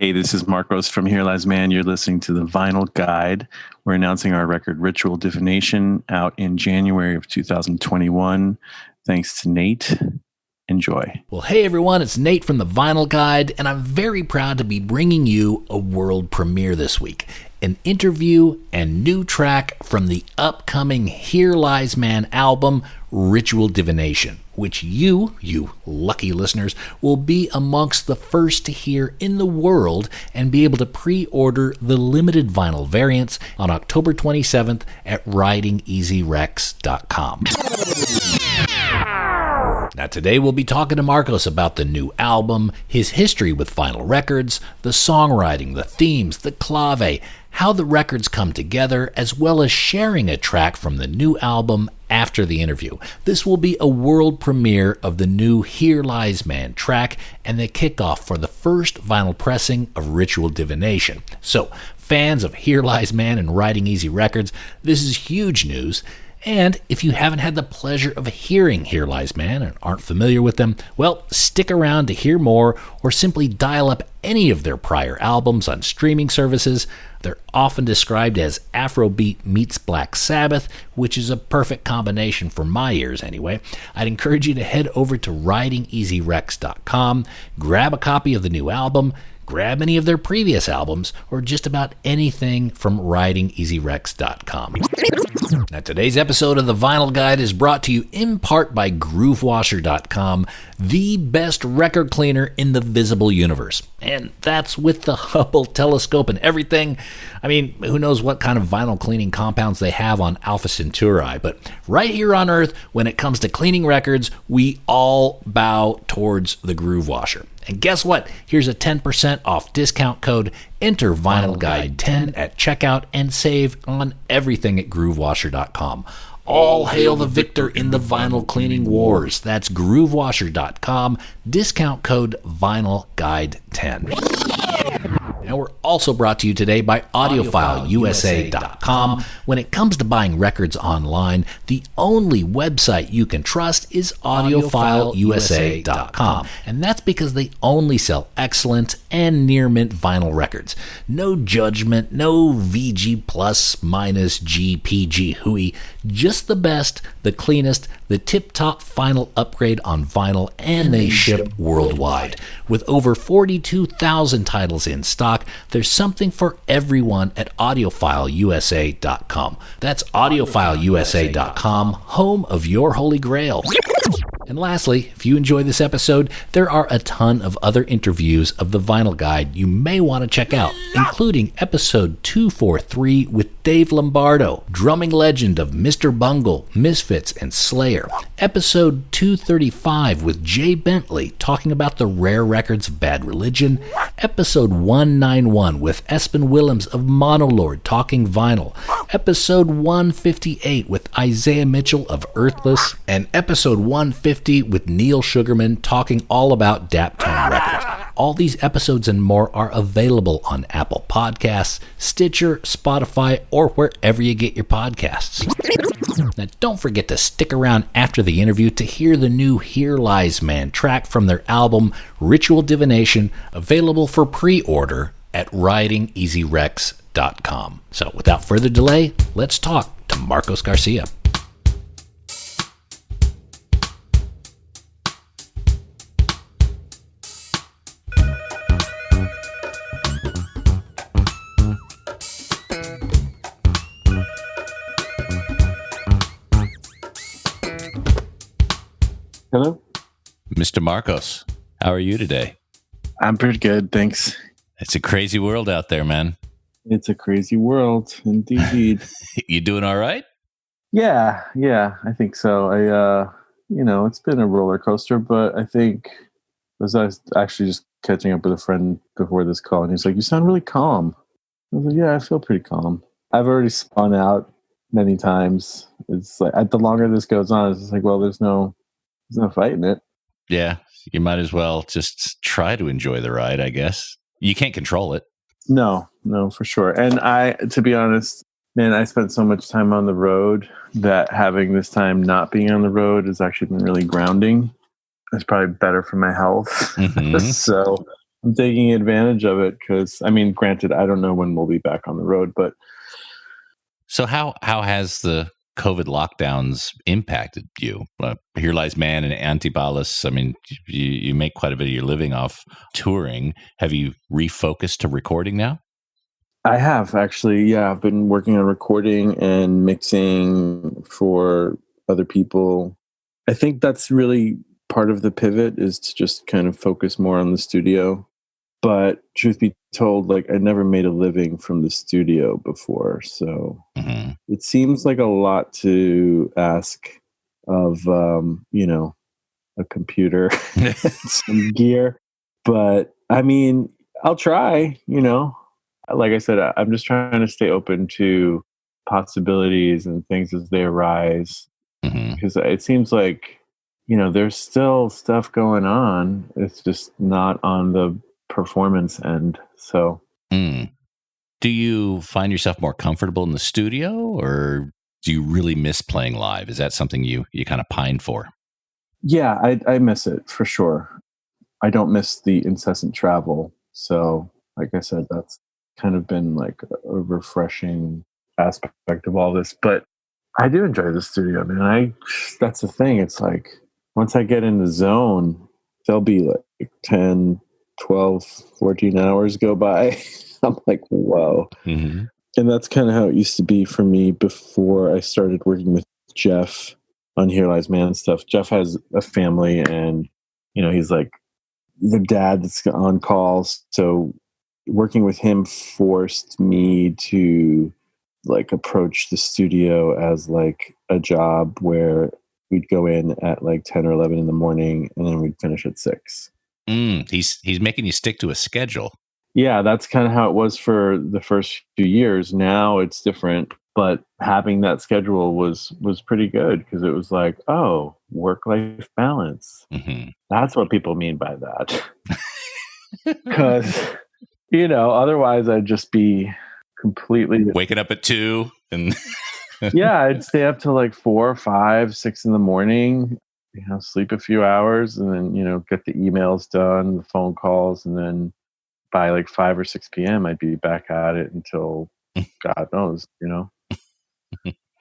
Hey, this is Marcos from Here Lies Man. You're listening to The Vinyl Guide. We're announcing our record Ritual Divination out in January of 2021. Thanks to Nate. Enjoy. Well, hey everyone, it's Nate from The Vinyl Guide, and I'm very proud to be bringing you a world premiere this week. An interview and new track from the upcoming Here Lies Man album, Ritual Divination, which you lucky listeners, will be amongst the first to hear in the world and be able to pre-order the limited vinyl variants on October 27th at writingeasyrex.com. Now today we'll be talking to Marcos about the new album, his history with vinyl records, the songwriting, the themes, the clave, how the records come together, as well as sharing a track from the new album after the interview. This will be a world premiere of the new Here Lies Man track and the kickoff for the first vinyl pressing of Ritual Divination. So, fans of Here Lies Man and Writing Easy Records, this is huge news. And if you haven't had the pleasure of hearing Here Lies Man and aren't familiar with them, well, stick around to hear more or simply dial up any of their prior albums on streaming services. They're often described as Afrobeat meets Black Sabbath, which is a perfect combination for my ears anyway. I'd encourage you to head over to writingeasyrex.com, grab a copy of the new album, grab any of their previous albums, or just about anything from writingeasyrex.com. Now, today's episode of The Vinyl Guide is brought to you in part by GrooveWasher.com, the best record cleaner in the visible universe. And that's with the Hubble telescope and everything. I mean, who knows what kind of vinyl cleaning compounds they have on Alpha Centauri, but right here on Earth, when it comes to cleaning records, we all bow towards the Groove Washer. And guess what? Here's a 10% off discount code. Enter Vinyl Guide 10 at checkout and save on everything at GrooveWasher.com. All hail the victor in the vinyl cleaning wars. That's GrooveWasher.com. Discount code Vinyl Guide 10. And we're also brought to you today by AudiofileUSA.com. When it comes to buying records online, the only website you can trust is AudiofileUSA.com. And that's because they only sell excellent and near-mint vinyl records. No judgment, no VG plus minus GPG hooey, just the best, the cleanest, the tip-top final upgrade on vinyl, and they ship worldwide. With over 42,000 titles in stock, there's something for everyone at AudiofileUSA.com. That's AudiofileUSA.com, home of your holy grail. And lastly, if you enjoy this episode, there are a ton of other interviews of The Vinyl Guide you may want to check out, including episode 243 with Dave Lombardo, drumming legend of Mr. Bungle, Misfits, and Slayer, episode 235 with Jay Bentley talking about the rare records of Bad Religion, episode 191 with Espen Willems of Monolord talking vinyl, episode 158 with Isaiah Mitchell of Earthless, and episode 150 with Neil Sugarman talking all about Daptone Records. All these episodes and more are available on Apple Podcasts, Stitcher, Spotify, or wherever you get your podcasts. Now, don't forget to stick around after the interview to hear the new Here Lies Man track from their album, Ritual Divination, available for pre-order at writingeasyrex.com. So, without further delay, let's talk to Marcos Garcia. Hello? Mr. Marcos, how are you today? I'm pretty good, thanks. It's a crazy world out there, man. It's a crazy world, indeed. You doing all right? Yeah, I think so. It's been a roller coaster, but I think I was actually just catching up with a friend before this call, and he's like, "You sound really calm." I was like, "Yeah, I feel pretty calm. I've already spun out many times. It's like, the longer this goes on, it's just like, well, there's no fighting it." Yeah, you might as well just try to enjoy the ride, I guess. You can't control it. No, for sure. And to be honest, man, I spent so much time on the road that having this time not being on the road has actually been really grounding. It's probably better for my health. Mm-hmm. So I'm taking advantage of it because, I mean, granted, I don't know when we'll be back on the road, but So how has the COVID lockdowns impacted you? Here Lies Man and Antibalas. I mean, you make quite a bit of your living off touring. Have you refocused to recording now? I have actually. Yeah, I've been working on recording and mixing for other people. I think that's really part of the pivot, is to just kind of focus more on the studio. But truth be told, like, I never made a living from the studio before. So it seems like a lot to ask of, a computer and some gear. But I mean, I'll try, Like I said, I'm just trying to stay open to possibilities and things as they arise. Because it seems like, there's still stuff going on. It's just not on the performance end. So do you find yourself more comfortable in the studio, or do you really miss playing live? Is that something you kind of pine for? yeah, I miss it for sure. I don't miss the incessant travel. So like I said, that's kind of been like a refreshing aspect of all this. But I do enjoy the studio, man. That's the thing. It's like once I get in the zone, there'll be like 10, 12, 14 hours go by. I'm like, whoa. And that's kind of how it used to be for me before I started working with Jeff on Here Lies Man stuff. Jeff has a family, and, he's like the dad that's on calls. So working with him forced me to like approach the studio as like a job where we'd go in at like 10 or 11 in the morning and then we'd finish at 6. He's making you stick to a schedule. Yeah, that's kind of how it was for the first few years. Now it's different, but having that schedule was pretty good, because it was like, oh, work-life balance. That's what people mean by that. Because, otherwise I'd just be completely waking up at 2 and yeah, I'd stay up till like 4, 5, 6 in the morning, sleep a few hours, and then, get the emails done, the phone calls, and then by like 5 or 6 p.m. I'd be back at it until God knows,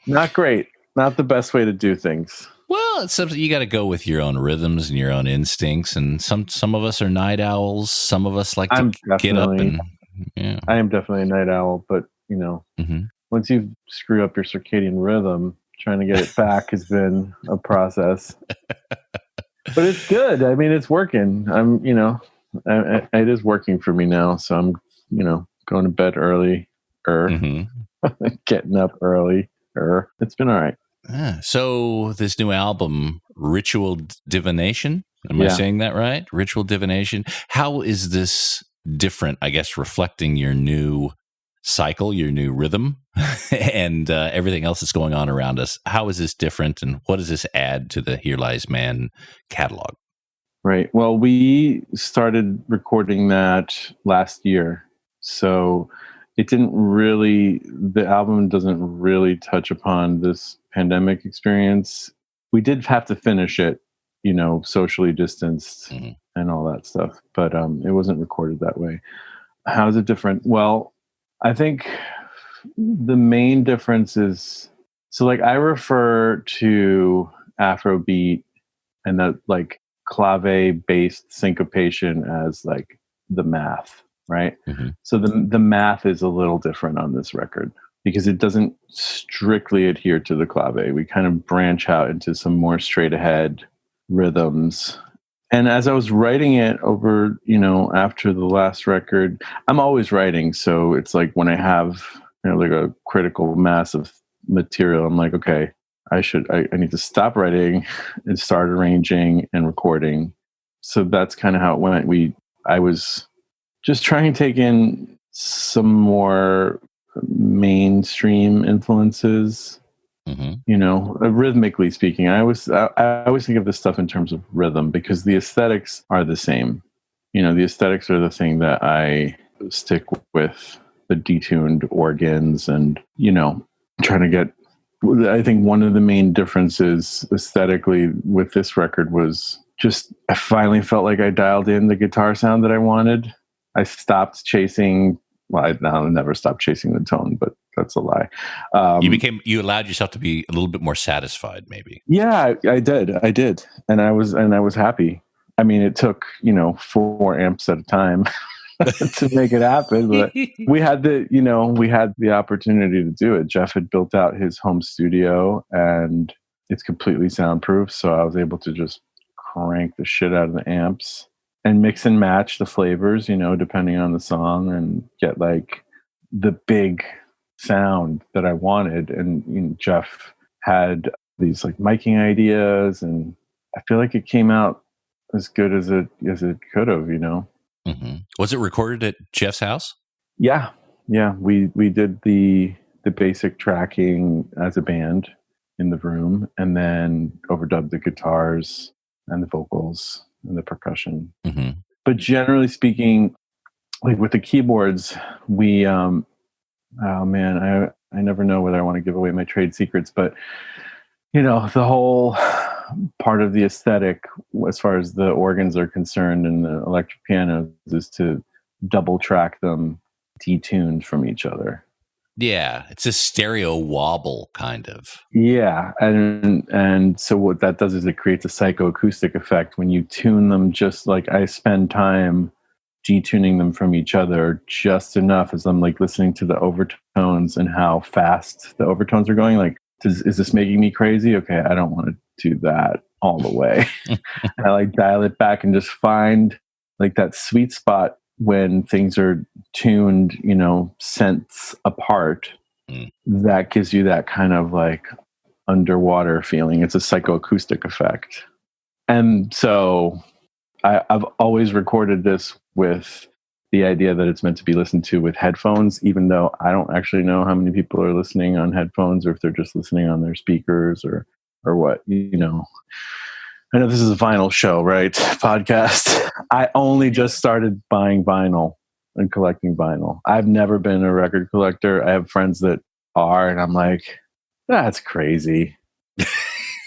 Not great. Not the best way to do things. Well, it's something you got to go with your own rhythms and your own instincts. And some of us are night owls. Some of us like to get up and. Yeah. I am definitely a night owl, but once you screw up your circadian rhythm, trying to get it back has been a process. But it's good. I mean, it's working. It is working for me now. So I'm, going to bed early, getting up early. It's been all right. So this new album, Ritual Divination, am I saying that right? Ritual Divination. How is this different, I guess, reflecting your new cycle, your new rhythm, and everything else that's going on around us? How is this different, and what does this add to the Here Lies Man catalog? Right. Well, we started recording that last year. So the album doesn't really touch upon this pandemic experience. We did have to finish it, socially distanced and all that stuff, but it wasn't recorded that way. How is it different? Well, I think the main difference is, so like I refer to Afrobeat and that like clave based syncopation as like the math, right? So the math is a little different on this record because it doesn't strictly adhere to the clave. We kind of branch out into some more straight ahead rhythms. And as I was writing it over, after the last record, I'm always writing. So it's like when I have, like a critical mass of material, I'm like, okay, I need to stop writing and start arranging and recording. So that's kind of how it went. I was just trying to take in some more mainstream influences, rhythmically speaking. I always think of this stuff in terms of rhythm because the aesthetics are the same. The aesthetics are the thing that I stick with, the detuned organs and, trying to get, I think one of the main differences aesthetically with this record was I finally felt like I dialed in the guitar sound that I wanted. I stopped chasing. Well, I'll never stop chasing the tone, but that's a lie. You allowed yourself to be a little bit more satisfied, maybe. Yeah, I did, and I was happy. I mean, it took 4 amps at a time to make it happen, but we had the opportunity to do it. Jeff had built out his home studio, and it's completely soundproof, so I was able to just crank the shit out of the amps and mix and match the flavors, depending on the song, and get like the big sound that I wanted. And Jeff had these like miking ideas, and I feel like it came out as good as it could have. Mm-hmm. Was it recorded at Jeff's house? Yeah. We did the basic tracking as a band in the room, and then overdubbed the guitars and the vocals and the percussion. Mm-hmm. But generally speaking, like with the keyboards, we oh man, I never know whether I want to give away my trade secrets, but the whole part of the aesthetic as far as the organs are concerned and the electric pianos is to double track them detuned from each other. Yeah, it's a stereo wobble kind of. Yeah, and so what that does is it creates a psychoacoustic effect when you tune them. Just like I spend time detuning them from each other just enough as I'm like listening to the overtones and how fast the overtones are going. Like, is this making me crazy? Okay, I don't want to do that all the way. I like dial it back and just find like that sweet spot when things are tuned, cents apart. That gives you that kind of like underwater feeling. It's a psychoacoustic effect. And so I've always recorded this with the idea that it's meant to be listened to with headphones, even though I don't actually know how many people are listening on headphones or if they're just listening on their speakers or what, I know this is a vinyl show, right? Podcast. I only just started buying vinyl and collecting vinyl. I've never been a record collector. I have friends that are, and I'm like, that's crazy.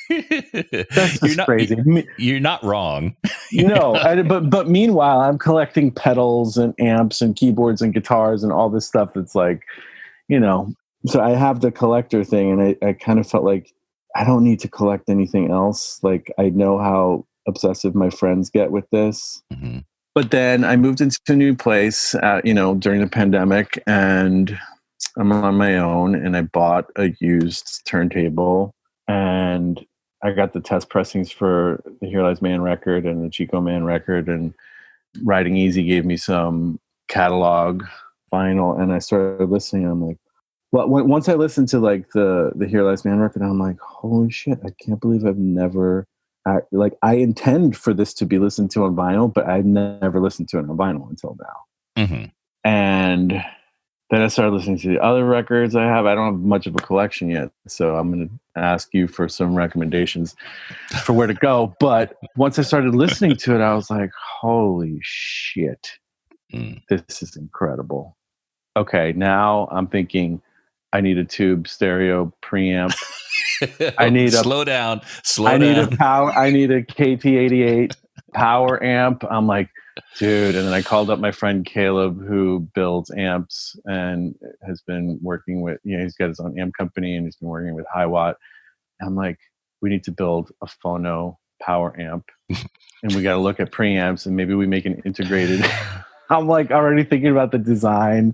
That's just crazy. You're not wrong. No, but meanwhile, I'm collecting pedals and amps and keyboards and guitars and all this stuff that's like, so I have the collector thing, and I kind of felt like I don't need to collect anything else. Like, I know how obsessive my friends get with this. Mm-hmm. But then I moved into a new place, during the pandemic, and I'm on my own, and I bought a used turntable, and I got the test pressings for the Here Lies Man record and the Chico Man record, and Riding Easy gave me some catalog vinyl, and I started listening. I'm like, well, once I listened to like the Here Lies Man record, I'm like, holy shit, I can't believe I've never I intend for this to be listened to on vinyl, but I've never listened to it on vinyl until now. Mm-hmm. And then I started listening to the other records I have. I don't have much of a collection yet, so I'm going to ask you for some recommendations for where to go. But once I started listening to it, I was like, holy shit, this is incredible. Okay, now I'm thinking I need a tube stereo preamp. I need slow down. I need a KT88 power amp. I'm like, dude. And then I called up my friend Caleb, who builds amps and has been working with, he's got his own amp company and he's been working with Hiwatt. I'm like, we need to build a phono power amp, and we got to look at preamps, and maybe we make an integrated. I'm like already thinking about the design.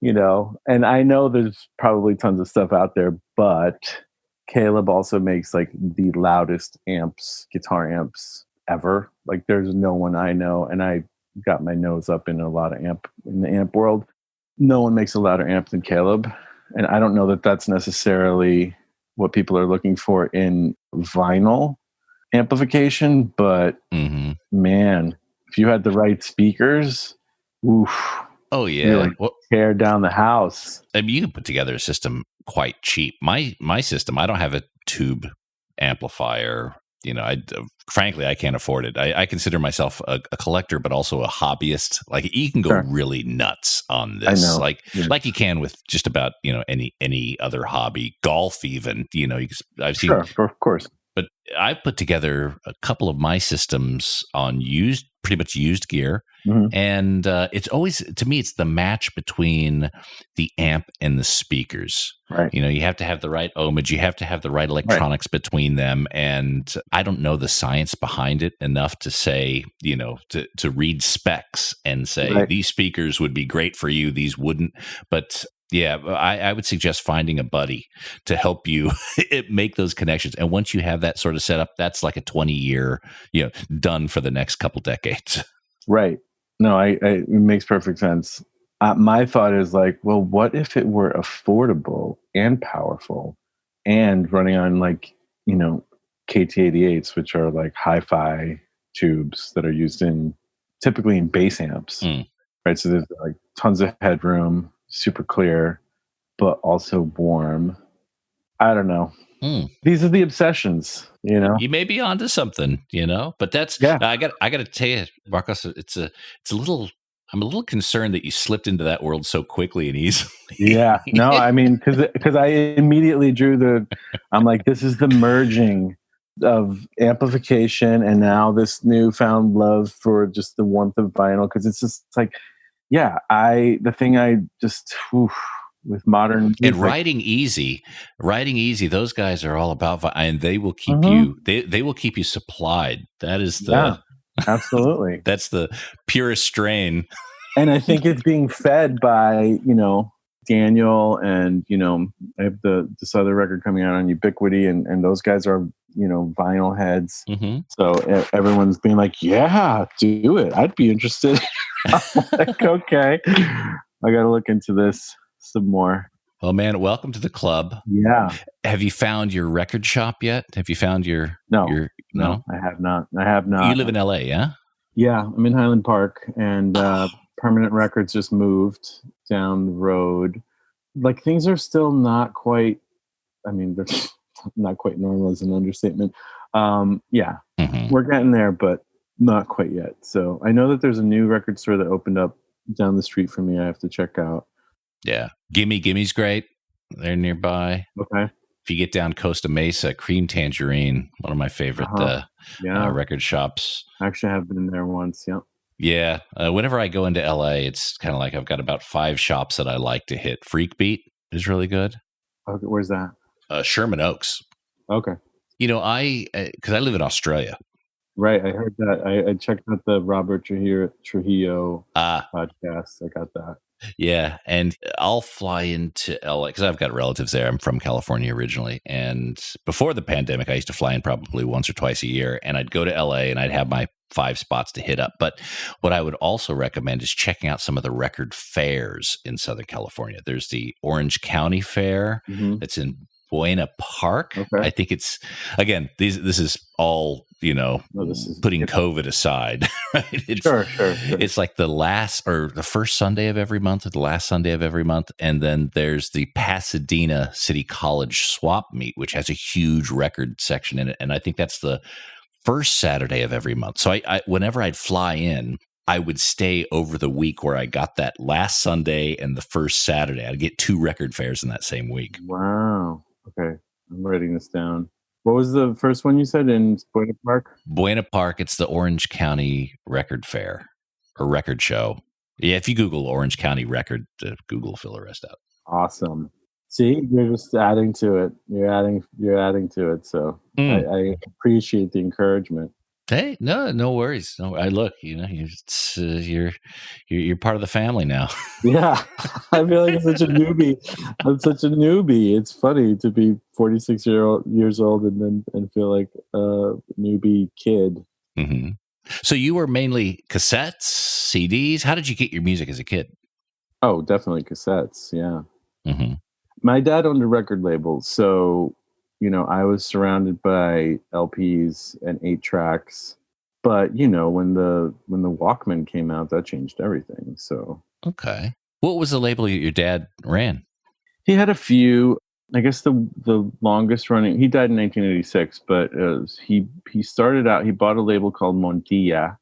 And I know there's probably tons of stuff out there, but Caleb also makes like the loudest amps, guitar amps ever. Like, there's no one I know, and I got my nose up in a lot of in the amp world. No one makes a louder amp than Caleb, and I don't know that that's necessarily what people are looking for in vinyl amplification, but man, if you had the right speakers, oof. Oh yeah, tear down the house. I mean, you can put together a system quite cheap. My system, I don't have a tube amplifier. Frankly, I can't afford it. I consider myself a collector, but also a hobbyist. Like, you can go really nuts on this. I know. Like you can with just about any other hobby, golf even. I've seen of course. But I put together a couple of my systems on pretty much used gear. Mhm. And it's always, to me, it's the match between the amp and the speakers. Right. You have to have the right ohmage. You have to have the right electronics between them. And I don't know the science behind it enough to say, to read specs and say these speakers would be great for you, these wouldn't. But yeah, I would suggest finding a buddy to help you make those connections. And once you have that sort of setup, that's like a 20-year, done for the next couple decades. Right. No, it makes perfect sense. My thought is like, well, what if it were affordable and powerful and running on like, KT88s, which are like hi-fi tubes that are used typically in bass amps, right? So there's like tons of headroom, super clear, but also warm. I don't know. These are the obsessions, You may be onto something, but that's, I got to tell you, Marcos, it's a little, I'm a little concerned that you slipped into that world so quickly and easily. Yeah, no, I mean, because I immediately I'm like, this is the merging of amplification and now this newfound love for just the warmth of vinyl. Cause it's just like, with modern music. And writing easy, those guys are all about, and they will keep you, they will keep you supplied. That is absolutely. That's the purest strain. And I think it's being fed by, Daniel and, I have this other record coming out on Ubiquity and those guys are, vinyl heads. Mm-hmm. So everyone's being like, yeah, do it. I'd be interested. I'm like, okay, I got to look into this some more. Well, man, welcome to the club. Yeah. Have you found your record shop yet? Have you found your... No, I have not. You live in LA, yeah? Yeah, I'm in Highland Park and Permanent Records just moved down the road. Like things are still not quite, they're not quite normal is an understatement. We're getting there, but not quite yet. So I know that there's a new record store that opened up down the street from me I have to check out. Yeah. Gimmy's great. They're nearby. Okay. If you get down Costa Mesa, Cream Tangerine, one of my favorite record shops. I actually have been there once, yeah. Yeah. Whenever I go into LA, it's kind of like I've got about 5 shops that I like to hit. Freak Beat is really good. Okay, where's that? Sherman Oaks. Okay. Because I live in Australia. Right, I heard that. I checked out the Robert Trujillo podcast. I got that. Yeah, and I'll fly into LA because I've got relatives there. I'm from California originally, and before the pandemic, I used to fly in probably once or twice a year, and I'd go to LA and I'd have my 5 spots to hit up. But what I would also recommend is checking out some of the record fairs in Southern California. There's the Orange County Fair that's in Buena Park. Okay. I think it's, again, this is all, putting COVID aside, right? Sure. It's like the first Sunday of every month or the last Sunday of every month. And then there's the Pasadena City College Swap Meet, which has a huge record section in it. And I think that's the first Saturday of every month. So I whenever I'd fly in, I would stay over the week where I got that last Sunday and the first Saturday. I'd get 2 record fairs in that same week. Wow. Okay. I'm writing this down. What was the first one you said in Buena Park? Buena Park. It's the Orange County Record Fair or Record Show. Yeah, if you Google Orange County Record, Google will fill the rest out. Awesome. See, you're just adding to it. You're adding to it. So I appreciate the encouragement. Hey, no worries. No, you're part of the family now. Yeah, I feel like I'm such a newbie. It's funny to be 46 years old and feel like a newbie kid. Mm-hmm. So you were mainly cassettes, CDs. How did you get your music as a kid? Oh, definitely cassettes. Yeah. Mm-hmm. My dad owned a record label, so I was surrounded by LPs and 8 tracks. But when the Walkman came out, that changed everything. So okay, what was the label your dad ran? He had a few. I guess the longest running. He died in 1986, but he started out. He bought a label called Montilla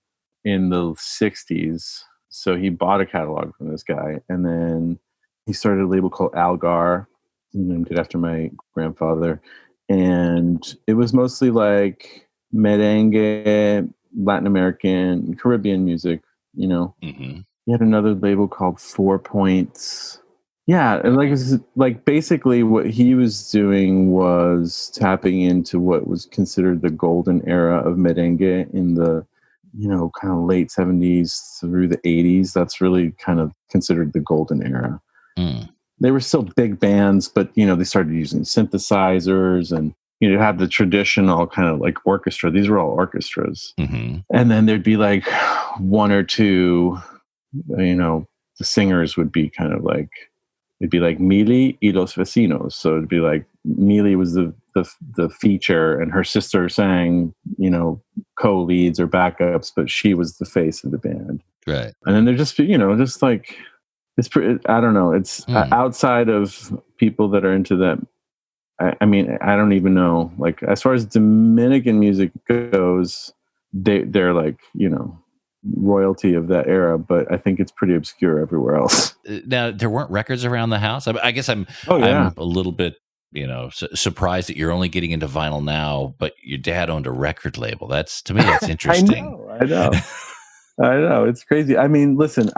in the 60s. So he bought a catalog from this guy, and then he started a label called Algar, named it after my grandfather. and it was mostly like merengue, Latin American, Caribbean music. Mm-hmm. He had another label called 4 Points. Yeah, and like basically what he was doing was tapping into what was considered the golden era of merengue in the kind of late 70s through the 80s. That's really kind of considered the golden era. Mm. They were still big bands, but they started using synthesizers, and have the traditional kind of like orchestra. These were all orchestras. Mm-hmm. And then there'd be like one or two, the singers would be kind of like, it'd be like Mili y los vecinos. So it'd be like Mili was the feature, and her sister sang, co-leads or backups, but she was the face of the band. Right. And then they're just, just like, I don't know. It's outside of people that are into that. I mean, I don't even know. Like, as far as Dominican music goes, they're like, royalty of that era, but I think it's pretty obscure everywhere else. Now, there weren't records around the house. I guess I'm a little bit, surprised that you're only getting into vinyl now, but your dad owned a record label. To me, that's interesting. I know. It's crazy. I mean, listen,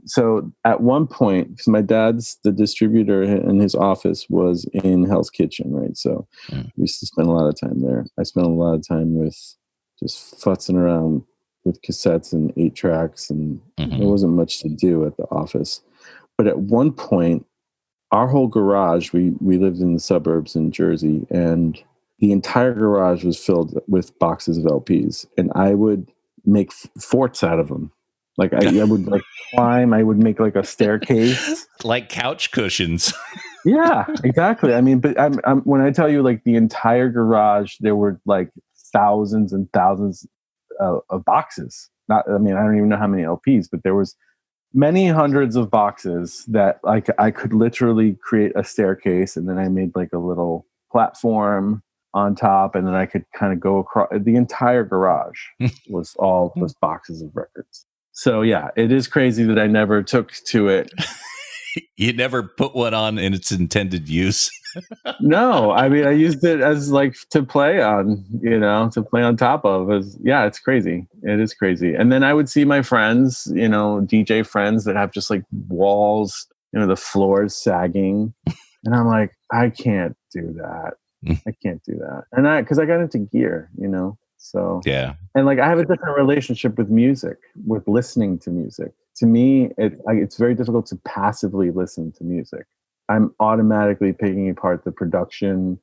so at one point, because my dad's the distributor and his office was in Hell's Kitchen, right? So we used to spend a lot of time there. I spent a lot of time with just futzing around with cassettes and 8 tracks, and there wasn't much to do at the office. But at one point, our whole garage, we lived in the suburbs in Jersey, and the entire garage was filled with boxes of LPs, and I would make forts out of them. Like I would like climb, I would make like a staircase. Like couch cushions. Yeah, exactly. I mean, but I'm when I tell you like the entire garage, there were like thousands and thousands of boxes. I don't even know how many LPs, but there was many hundreds of boxes that like I could literally create a staircase, and then I made like a little platform on top, and then I could kind of go across. The entire garage was all those boxes of records. So yeah, it is crazy that I never took to it. You never put one on in its intended use. No, I mean, I used it as like to play on, to play on top of. It's crazy. It is crazy. And then I would see my friends, DJ friends that have just like walls, the floors sagging. And I'm like, I can't do that. I can't do that. And because I got into gear, so yeah. And like I have a different relationship with music, with listening to music. To me, it's very difficult to passively listen to music. I'm automatically picking apart the production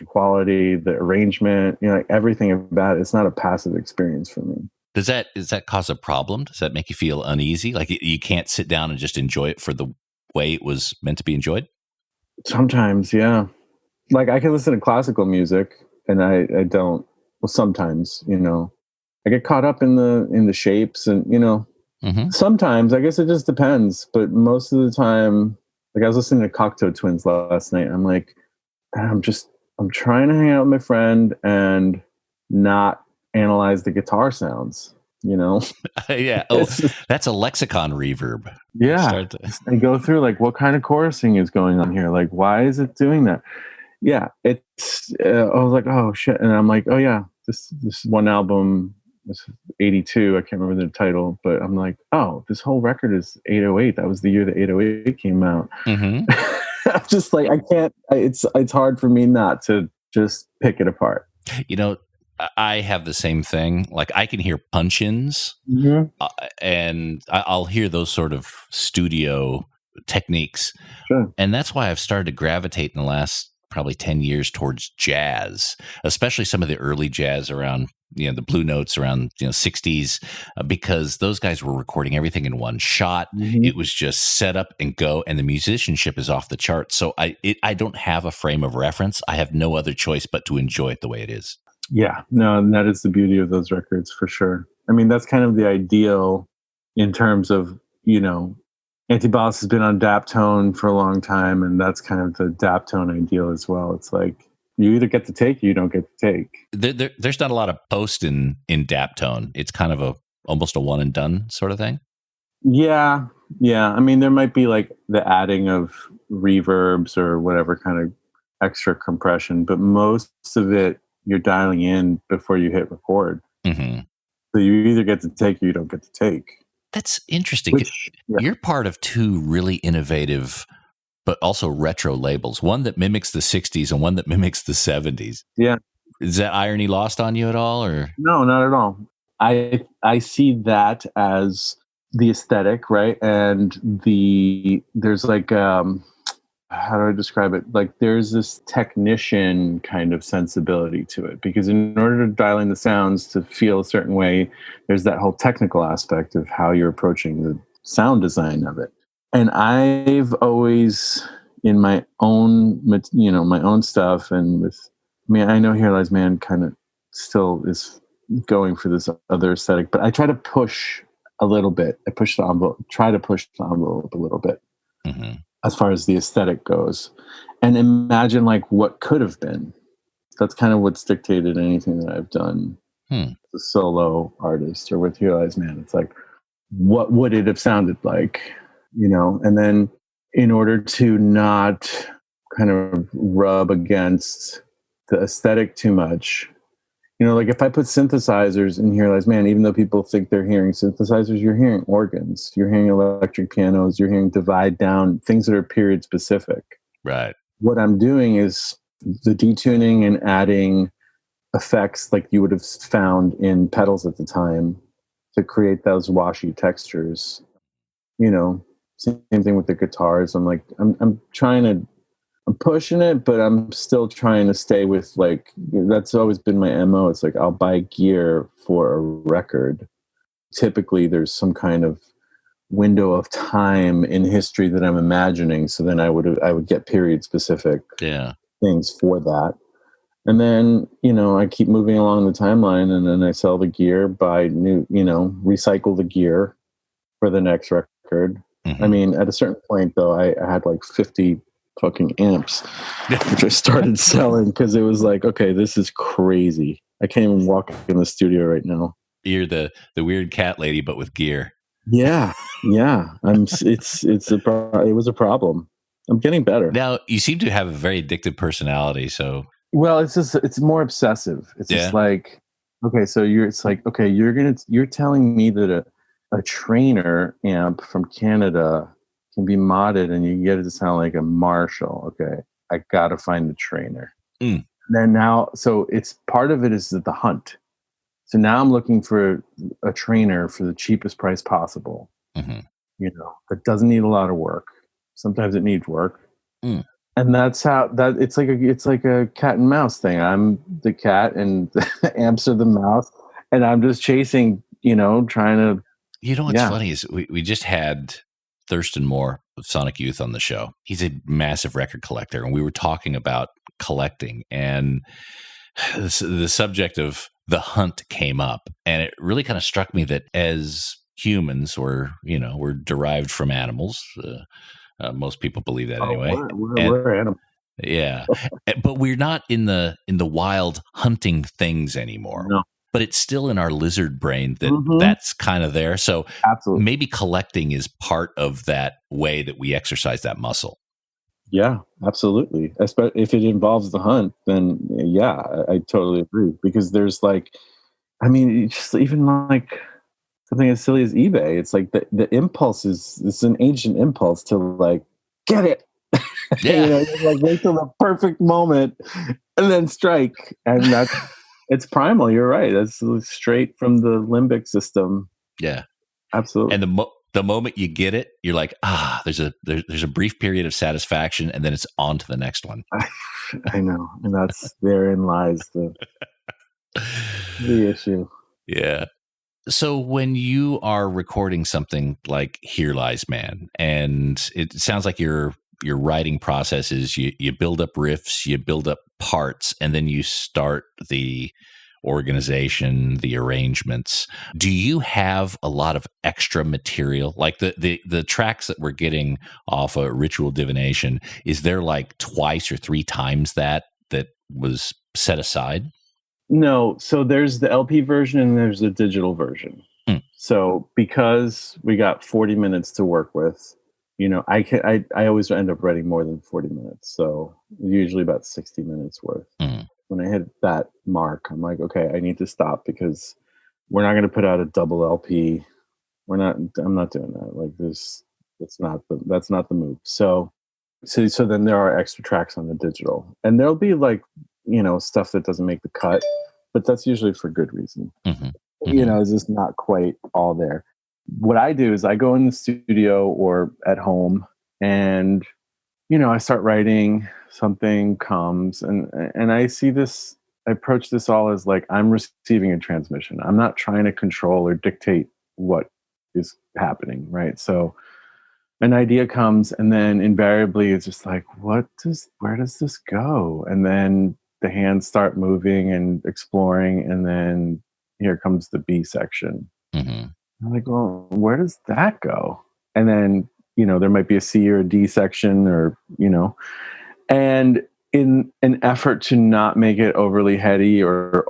quality, the arrangement, like everything about it. It's not a passive experience for me. Does that cause a problem? Does that make you feel uneasy? Like you can't sit down and just enjoy it for the way it was meant to be enjoyed? Sometimes, yeah. Like I can listen to classical music, and I don't. Well, sometimes, I get caught up in the shapes, and sometimes I guess it just depends. But most of the time, like I was listening to Cocteau Twins last night. I'm like, I'm trying to hang out with my friend and not analyze the guitar sounds. Yeah. Oh, that's a lexicon reverb. Yeah. And go through like what kind of chorusing is going on here? Like, why is it doing that? Yeah, it's. I was like, oh shit, and I'm like, oh yeah, this one album, this 82. I can't remember the title, but I'm like, oh, this whole record is 808. That was the year that 808 came out. I'm just like, I can't. It's hard for me not to just pick it apart. I have the same thing. Like I can hear punch-ins, and I'll hear those sort of studio techniques, sure. And that's why I've started to gravitate in the last probably 10 years towards jazz, especially some of the early jazz around, the Blue Notes around, 60s, because those guys were recording everything in one shot. It was just set up and go, and the musicianship is off the charts. So I don't have a frame of reference. I have no other choice but to enjoy it the way it is. Yeah, no, and that is the beauty of those records for sure. I mean, that's kind of the ideal in terms of, Antibalas has been on Daptone for a long time, and that's kind of the Daptone ideal as well. It's like you either get to take or you don't get to take. There's not a lot of post in Daptone. It's kind of almost a one and done sort of thing. Yeah. I mean, there might be like the adding of reverbs or whatever kind of extra compression, but most of it you're dialing in before you hit record. Mm-hmm. So you either get to take or you don't get to take. That's interesting. You're part of two really innovative, but also retro labels. One that mimics the 60s and one that mimics the 70s. Yeah. Is that irony lost on you at all, or? No, not at all. I see that as the aesthetic, right? And there's like how do I describe it? Like there's this technician kind of sensibility to it, because in order to dial in the sounds to feel a certain way, there's that whole technical aspect of how you're approaching the sound design of it. And I've always, in my own, my own stuff, and I know Here Lies Man kind of still is going for this other aesthetic, but I try to push a little bit. I push the envelope, try to push the envelope a little bit. Mm-hmm. As far as the aesthetic goes, and imagine like what could have been. That's kind of what's dictated anything that I've done as a solo artist or with Here Lies Man. It's like, what would it have sounded like, and then in order to not kind of rub against the aesthetic too much, like if I put synthesizers in Here Lies Man, even though people think they're hearing synthesizers, you're hearing organs, you're hearing electric pianos, you're hearing divide down, things that are period specific. Right. What I'm doing is the detuning and adding effects like you would have found in pedals at the time to create those washy textures. Same thing with the guitars. I'm pushing it, but I'm still trying to stay with like, that's always been my MO. It's like, I'll buy gear for a record. Typically there's some kind of window of time in history that I'm imagining. So then I would get period specific things for that. And then, I keep moving along the timeline, and then I sell the gear, buy new, recycle the gear for the next record. Mm-hmm. I mean, at a certain point though, I had like 50 fucking amps, which I started selling because it was like, okay, this is crazy. I can't even walk in the studio right now. You're the weird cat lady, but with gear. Yeah. It was a problem. I'm getting better now. You seem to have a very addictive personality. So, well, it's more obsessive. It's just like, okay, so you're telling me that a trainer amp from Canada can be modded and you get it to sound like a Marshall. Okay, I gotta find the trainer. Then now, so it's part of it is the hunt. So now I'm looking for a trainer for the cheapest price possible. Mm-hmm. That doesn't need a lot of work. Sometimes it needs work, and that's how that it's like a cat and mouse thing. I'm the cat and the amps are the mouse, and I'm just chasing. Trying to. What's funny is we just had Thurston Moore of Sonic Youth on the show. He's a massive record collector, and we were talking about collecting, and the subject of the hunt came up, and it really kind of struck me that as humans, we're derived from animals. Most people believe that anyway. We're animals. Yeah, but we're not in the wild hunting things anymore. No. But it's still in our lizard brain that's kind of there. So absolutely. Maybe collecting is part of that way that we exercise that muscle. Yeah, absolutely. Especially if it involves the hunt, then yeah, I totally agree. Because there's like, I mean, just even like something as silly as eBay. It's like the impulse it's an ancient impulse to like, get it. Yeah. Like wait till the perfect moment and then strike. And that's... It's primal. You're right. That's straight from the limbic system. Yeah, absolutely. And the moment you get it, you're like, there's a brief period of satisfaction, and then it's on to the next one. I know, and therein lies the issue. Yeah. So when you are recording something like Here Lies Man, and it sounds like your writing process is you build up riffs, you build up parts, and then you start the organization, the arrangements. Do you have a lot of extra material? Like the tracks that we're getting off of Ritual Divination, is there like twice or three times that was set aside? No. So there's the LP version and there's the digital version. So because we got 40 minutes to work with, I always end up writing more than 40 minutes. So usually about 60 minutes worth. Mm. When I hit that mark, I'm like, okay, I need to stop because we're not going to put out a double LP. I'm not doing that. Like that's not the move. So then there are extra tracks on the digital, and there'll be like, stuff that doesn't make the cut, but that's usually for good reason. Mm-hmm. Mm-hmm. It's just not quite all there. What I do is I go in the studio or at home and, I start writing, something comes and I approach this all as like, I'm receiving a transmission. I'm not trying to control or dictate what is happening. Right. So an idea comes and then invariably it's just like, where does this go? And then the hands start moving and exploring. And then here comes the B section. Mm-hmm. I'm like, well, where does that go? And then, there might be a C or a D section or, and in an effort to not make it overly heady or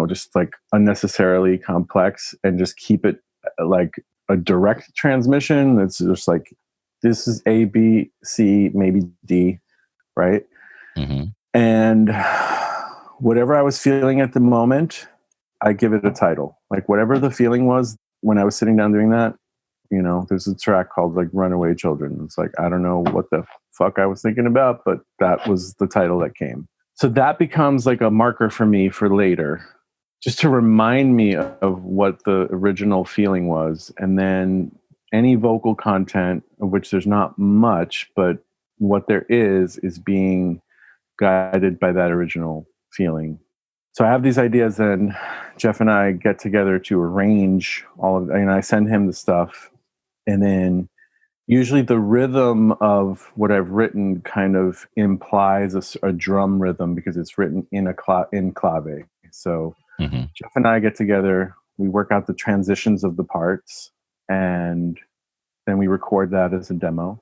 just like unnecessarily complex and just keep it like a direct transmission. That's just like, this is A, B, C, maybe D, right? Mm-hmm. And whatever I was feeling at the moment, I give it a title. Like whatever the feeling was when I was sitting down doing that, there's a track called like Runaway Children. It's like, I don't know what the fuck I was thinking about, but that was the title that came. So that becomes like a marker for me for later, just to remind me of what the original feeling was. And then any vocal content, of which there's not much, but what there is being guided by that original feeling. So I have these ideas, and Jeff and I get together to arrange all of, and I send him the stuff. And then usually the rhythm of what I've written kind of implies a drum rhythm because it's written in clave. So mm-hmm. Jeff and I get together, we work out the transitions of the parts, and then we record that as a demo.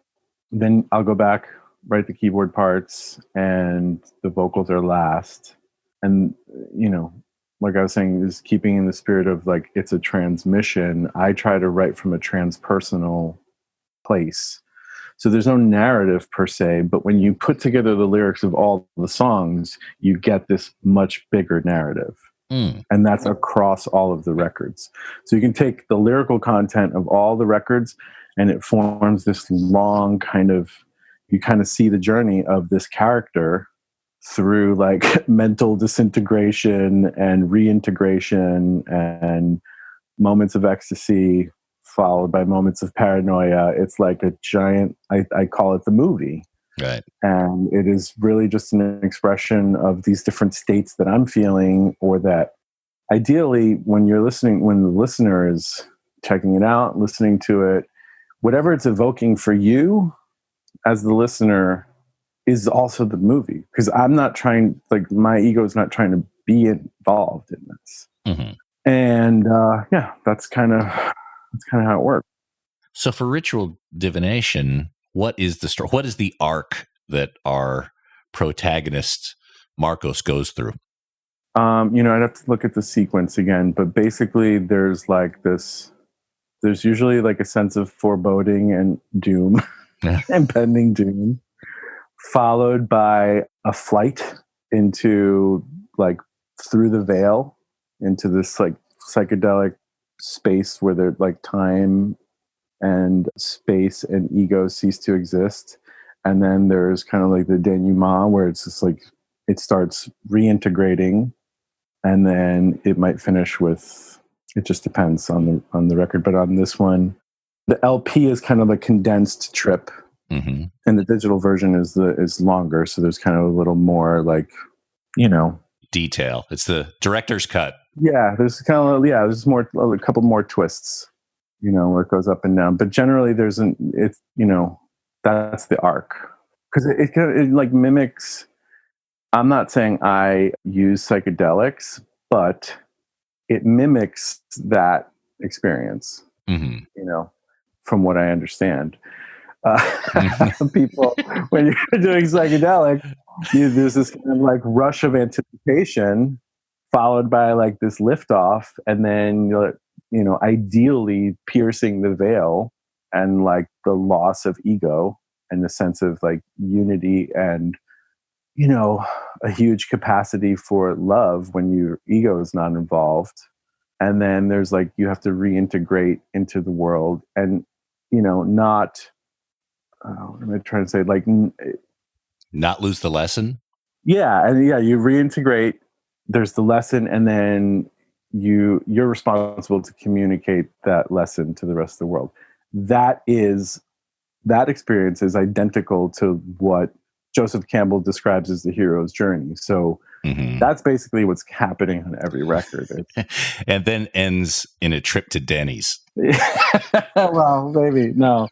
Then I'll go back, write the keyboard parts, and the vocals are last. And, like I was saying, is keeping in the spirit of like, it's a transmission. I try to write from a transpersonal place. So there's no narrative per se, but when you put together the lyrics of all the songs, you get this much bigger narrative. Mm. And that's across all of the records. So you can take the lyrical content of all the records and it forms this long you kind of see the journey of this character through like mental disintegration and reintegration and moments of ecstasy followed by moments of paranoia. It's like a giant, I call it the movie. Right. And it is really just an expression of these different states that I'm feeling, or that ideally when the listener is checking it out, listening to it, whatever it's evoking for you as the listener is also the movie. Because I'm not trying, like my ego is not trying to be involved in this. Mm-hmm. And that's kind of how it works. So for Ritual Divination, what is the story? What is the arc that our protagonist Marcos goes through? I'd have to look at the sequence again, but basically there's usually like a sense of foreboding and doom impending doom, followed by a flight into like through the veil into this like psychedelic space where there's like time and space and ego cease to exist. And then there's kind of like the denouement where it's just like it starts reintegrating, and then it might finish with, it just depends on the record, but on this one the LP is kind of a condensed trip. Mm-hmm. And the digital version is longer, so there's kind of a little more like, detail. It's the director's cut. Yeah, there's more, a couple more twists, where it goes up and down. But generally, that's the arc, because it like mimics. I'm not saying I use psychedelics, but it mimics that experience. Mm-hmm. From what I understand. People, when you're doing psychedelic, there's this kind of like rush of anticipation followed by like this liftoff, and then ideally piercing the veil and like the loss of ego and the sense of like unity and, you know, a huge capacity for love when your ego is not involved. And then there's like, you have to reintegrate into the world and, you know, not, what am I trying to say? Like, not lose the lesson. yeah. And yeah, you reintegrate, there's the lesson, and then you're responsible to communicate that lesson to the rest of the world. That experience is identical to what Joseph Campbell describes as the hero's journey. So that's basically what's happening on every record. And then ends in a trip to Denny's. Well, maybe no,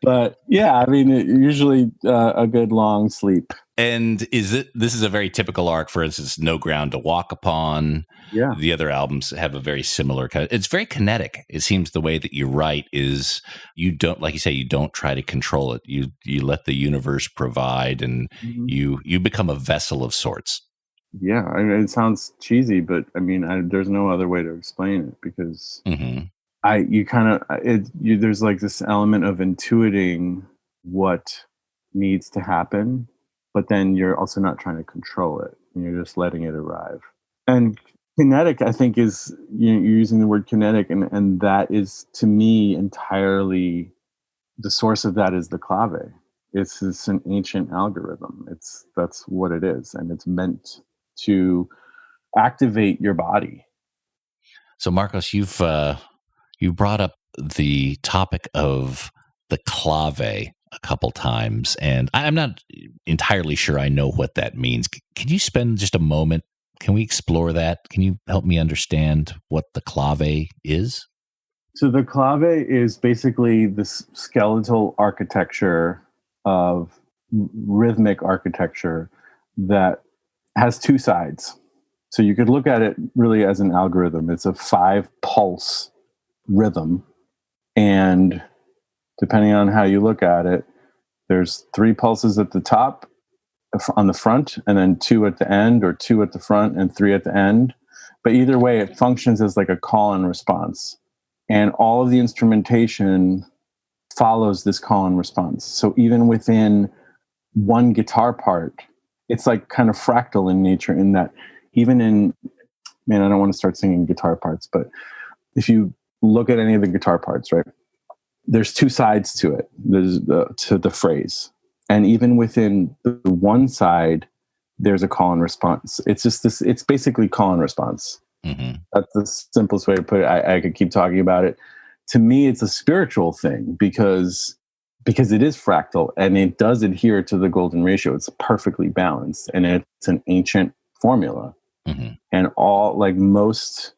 but yeah, I mean, usually a good long sleep. And this is a very typical arc. For instance, No Ground to Walk Upon. Yeah. The other albums have a very similar kind of, it's very kinetic. It seems the way that you write is you don't, like you say, you don't try to control it. You let the universe provide, and you become a vessel of sorts. Yeah. I mean, it sounds cheesy, but I mean, there's no other way to explain it, because there's like this element of intuiting what needs to happen, but then you're also not trying to control it. You're just letting it arrive. And kinetic, I think, is, you're using the word kinetic, and that is, to me, entirely the source of that is the clave. It's an ancient algorithm. That's what it is, and it's meant to activate your body. So, Marcos, you've brought up the topic of the clave a couple times, and I'm not entirely sure I know what that means. Can you spend just a moment? Can we explore that? Can you help me understand what the clave is? So the clave is basically this skeletal architecture of rhythmic architecture that has two sides. So you could look at it really as an algorithm. It's a 5-pulse rhythm. And depending on how you look at it, there's 3 pulses at the top on the front, and then 2 at the end, or 2 at the front and 3 at the end. But either way, it functions as like a call and response. And all of the instrumentation follows this call and response. So even within one guitar part, it's like kind of fractal in nature, in that even in, man, I don't want to start singing guitar parts, but if you look at any of the guitar parts, right, there's 2 sides to it. There's to the phrase. And even within the one side, there's a call and response. It's just this, it's basically call and response. That's the simplest way to put it. I could keep talking about it. To me, it's a spiritual thing, because it is fractal, and it does adhere to the golden ratio. It's perfectly balanced, and it's an ancient formula. And all, like most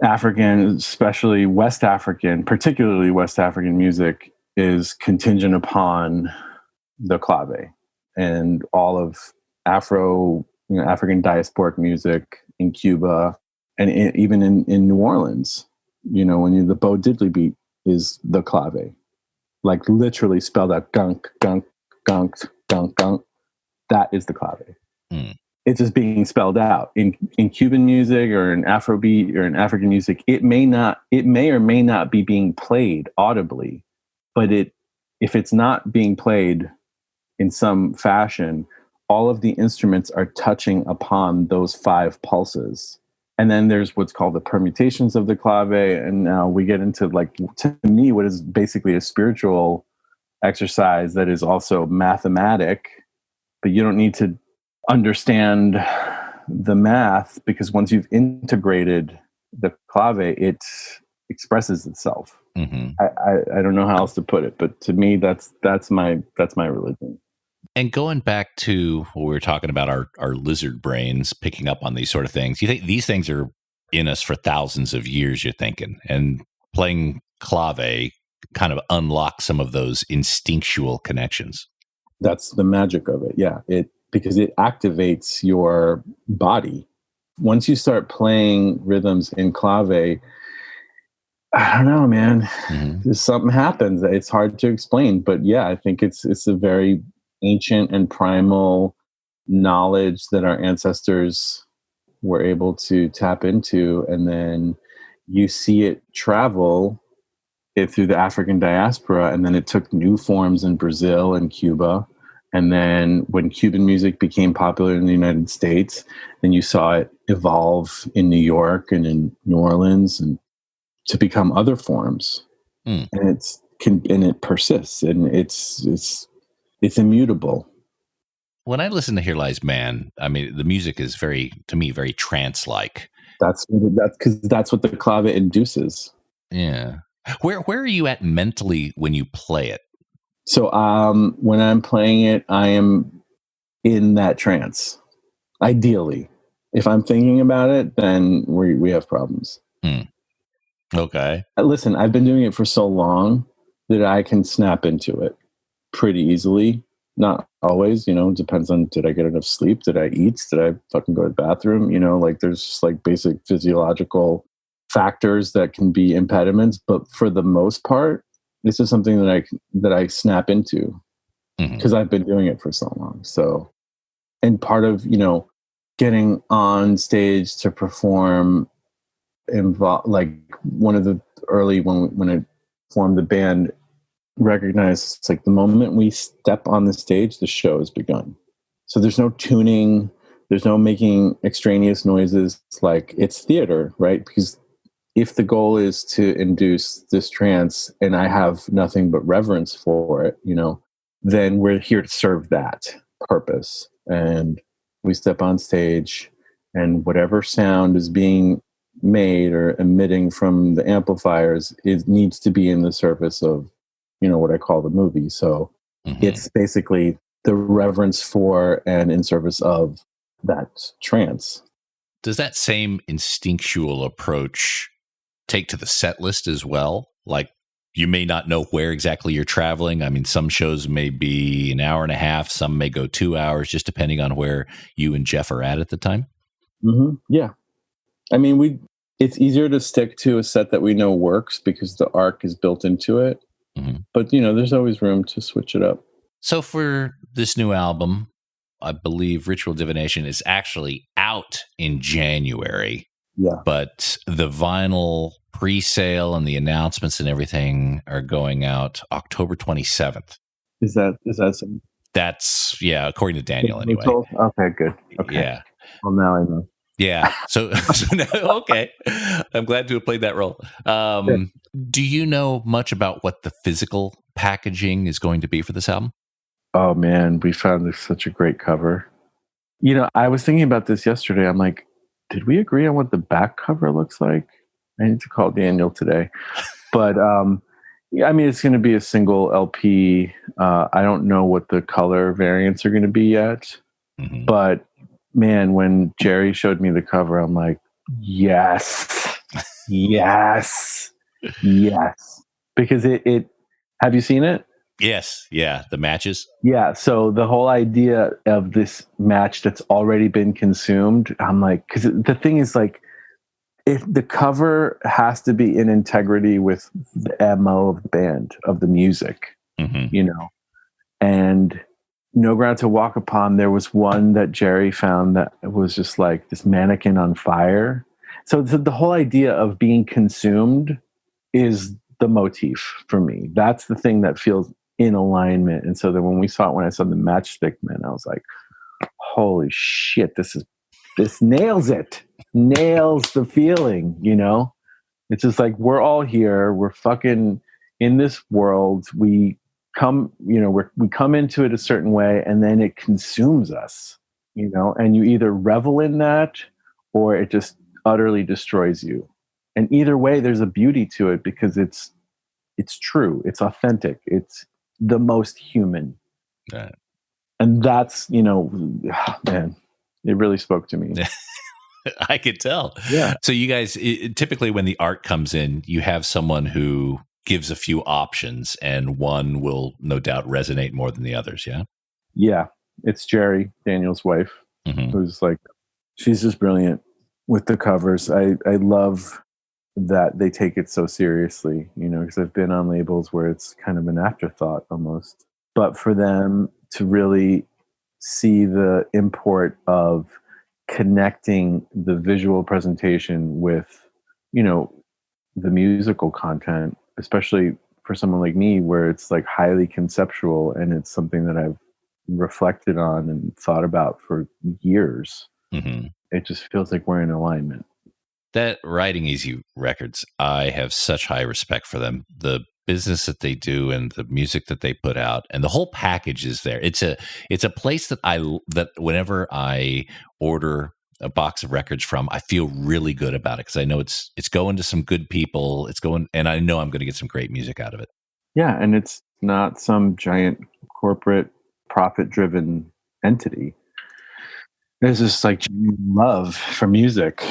African, especially West African, particularly West African music, is contingent upon the clave. And all of African diasporic music in Cuba, and even in New Orleans, when the Bo Diddley beat is the clave, like literally spelled out gunk, gunk, gunk, gunk, gunk. That is the clave. It's just being spelled out in Cuban music, or in Afrobeat, or in African music. It may or may not be being played audibly, but if it's not being played in some fashion, all of the instruments are touching upon those 5 pulses. And then there's what's called the permutations of the clave. And now we get into, like, to me, what is basically a spiritual exercise that is also mathematic, but you don't need to understand the math, because once you've integrated the clave, it expresses itself. I don't know how else to put it, but to me, that's my religion. And going back to what we were talking about, our lizard brains picking up on these sort of things, you think these things are in us for thousands of years, you're thinking, and playing clave kind of unlocks some of those instinctual connections. That's the magic of it. Yeah. Because it activates your body. Once you start playing rhythms in clave, I don't know, man. Something happens. It's hard to explain, but yeah, I think it's a very ancient and primal knowledge that our ancestors were able to tap into, and then you see it travel it through the African diaspora, and then it took new forms in Brazil and Cuba. And then when Cuban music became popular in the United States, then you saw it evolve in New York and in New Orleans and to become other forms. And it persists, and it's immutable. When I listen to Here Lies Man, I mean, the music is very trance-like. That's because that's what the clave induces. Yeah. Where are you at mentally when you play it? So when I'm playing it, I am in that trance. Ideally, if I'm thinking about it, then we have problems. Okay. Listen, I've been doing it for so long that I can snap into it pretty easily. Not always, depends on, did I get enough sleep? Did I eat? Did I fucking go to the bathroom? There's just like basic physiological factors that can be impediments. But for the most part, this is something that I snap into because I've been doing it for so long. So, and part of, getting on stage to perform like one of the early, when I formed the band, recognized it's like the moment we step on the stage, the show has begun. So there's no tuning, there's no making extraneous noises. It's like, it's theater, right? Because if the goal is to induce this trance and I have nothing but reverence for it, then we're here to serve that purpose. And we step on stage, and whatever sound is being made or emitting from the amplifiers, it needs to be in the service of, what I call the movie. So it's basically the reverence for and in service of that trance. Does that same instinctual approach take to the set list as well? Like, you may not know where exactly you're traveling. I mean, some shows may be an hour and a half, some may go 2 hours, just depending on where you and Jeff are at the time. Yeah. I mean, it's easier to stick to a set that we know works because the arc is built into it. But, there's always room to switch it up. So for this new album, I believe Ritual Divination is actually out in January. Yeah. But the vinyl pre-sale and the announcements and everything are going out October 27th. Is that something? That's, according to Daniel anyway. Okay, good. Okay. Yeah. Well, now I know. Yeah. So now, okay. I'm glad to have played that role. Do you know much about what the physical packaging is going to be for this album? Oh, man, we found such a great cover. I was thinking about this yesterday. I'm like, did we agree on what the back cover looks like? I need to call Daniel today. But, it's going to be a single LP. I don't know what the color variants are going to be yet. But, man, when Jerry showed me the cover, I'm like, yes, yes, yes. Because it have you seen it? Yes. Yeah. The matches. Yeah. So the whole idea of this match that's already been consumed, I'm like, because the thing is, like, if the cover has to be in integrity with the MO of the band, of the music, and No Ground to Walk Upon, there was one that Jerry found that was just like this mannequin on fire. So the whole idea of being consumed is the motif for me. That's the thing that feels in alignment. And so then when I saw the Matchstick Men, I was like, holy shit, this nails it. Nails the feeling, It's just like, we're all here. We're fucking in this world. We come, we come into it a certain way, and then it consumes us, and you either revel in that or it just utterly destroys you. And either way, there's a beauty to it because it's true. It's authentic. It's the most human. Right. And that's, man, it really spoke to me. I could tell. Yeah. So you guys, typically when the art comes in, you have someone who gives a few options, and one will no doubt resonate more than the others. Yeah. Yeah. It's Jerry, Daniel's wife, who's like, she's just brilliant with the covers. I love that they take it so seriously, because I've been on labels where it's kind of an afterthought almost. But for them to really see the import of connecting the visual presentation with, the musical content, especially for someone like me, where it's like highly conceptual and it's something that I've reflected on and thought about for years. Mm-hmm. It just feels like we're in alignment. That Writing Easy Records, I have such high respect for them. The business that they do and the music that they put out and the whole package is there. It's a place that whenever I order a box of records from, I feel really good about it because I know it's going to some good people. And I know I'm going to get some great music out of it. Yeah, and it's not some giant corporate profit-driven entity. There's just like love for music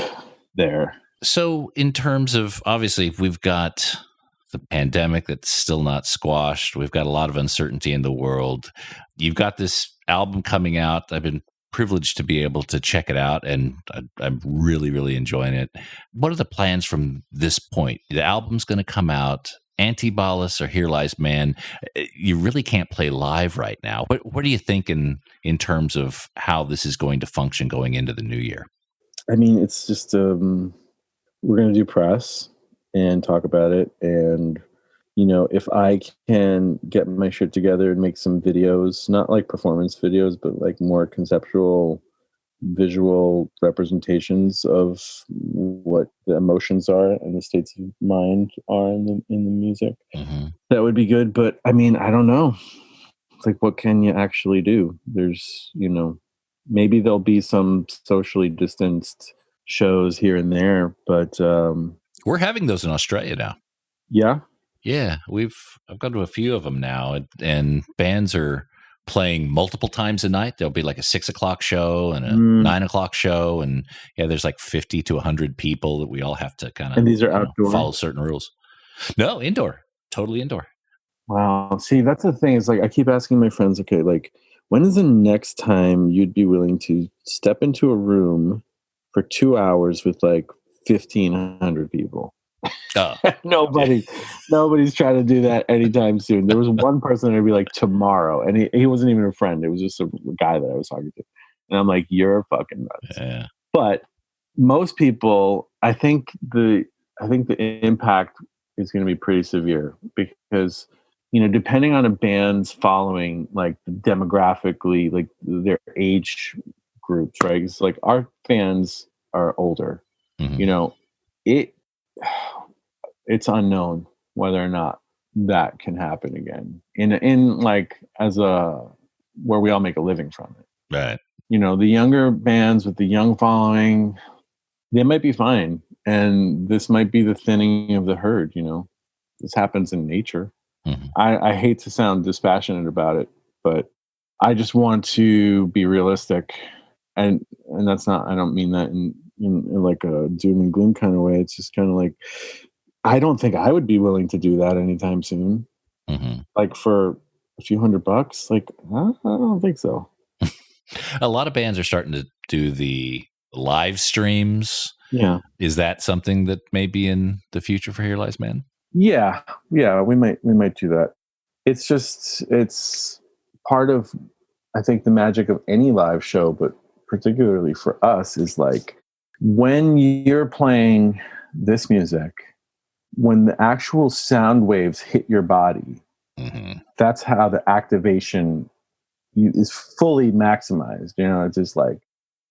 there. So in terms of, obviously, we've got the pandemic that's still not squashed. We've got a lot of uncertainty in the world. You've got this album coming out. I've been privileged to be able to check it out, and I'm really, really enjoying it. What are the plans from this point? The album's going to come out. Antibalas or Here Lies Man, you really can't play live right now. What are you thinking in terms of how this is going to function going into the new year? I mean, it's just we're going to do press and talk about it. And, you know, if I can get my shit together and make some videos, not like performance videos, but like more conceptual, visual representations of what the emotions are and the states of mind are in the music, that would be good. But I mean, I don't know. It's like, what can you actually do? There's, you know, maybe there'll be some socially distanced shows here and there, but we're having those in Australia now. Yeah, I've gone to a few of them now, and bands are playing multiple times a night. There'll be like a 6:00 show and a 9:00 show, and there's like 50 to 100 people that we all have to kind of. And these are outdoor, follow certain rules. No, indoor, totally indoor. Wow. See, that's the thing. Is like I keep asking my friends, okay, like when is the next time you'd be willing to step into a room for 2 hours with like 1,500 people? Oh. Nobody's trying to do that anytime soon. There was one person that'd be like tomorrow, and he wasn't even a friend. It was just a guy that I was talking to, and I'm like, you're fucking nuts. Yeah. But most people, I think the impact is going to be pretty severe because, you know, depending on a band's following, like demographically, like their age groups, right? It's like our fans are older. Mm-hmm. You know, it's unknown whether or not that can happen again in like as a where we all make a living from it. Right. You know, the younger bands with the young following, they might be fine, and this might be the thinning of the herd. You know, this happens in nature. Mm-hmm. I hate to sound dispassionate about it, but I just want to be realistic, and that's not. I don't mean that in like a doom and gloom kind of way. It's just kind of like, I don't think I would be willing to do that anytime soon. Mm-hmm. Like for a few $100, like I don't think so. A lot of bands are starting to do the live streams. Yeah. Is that something that may be in the future for Here Lies Man? Yeah, we might do that. It's part of, I think, the magic of any live show, but particularly for us is like when you're playing this music, when the actual sound waves hit your body, that's how the activation is fully maximized. You know, it's just like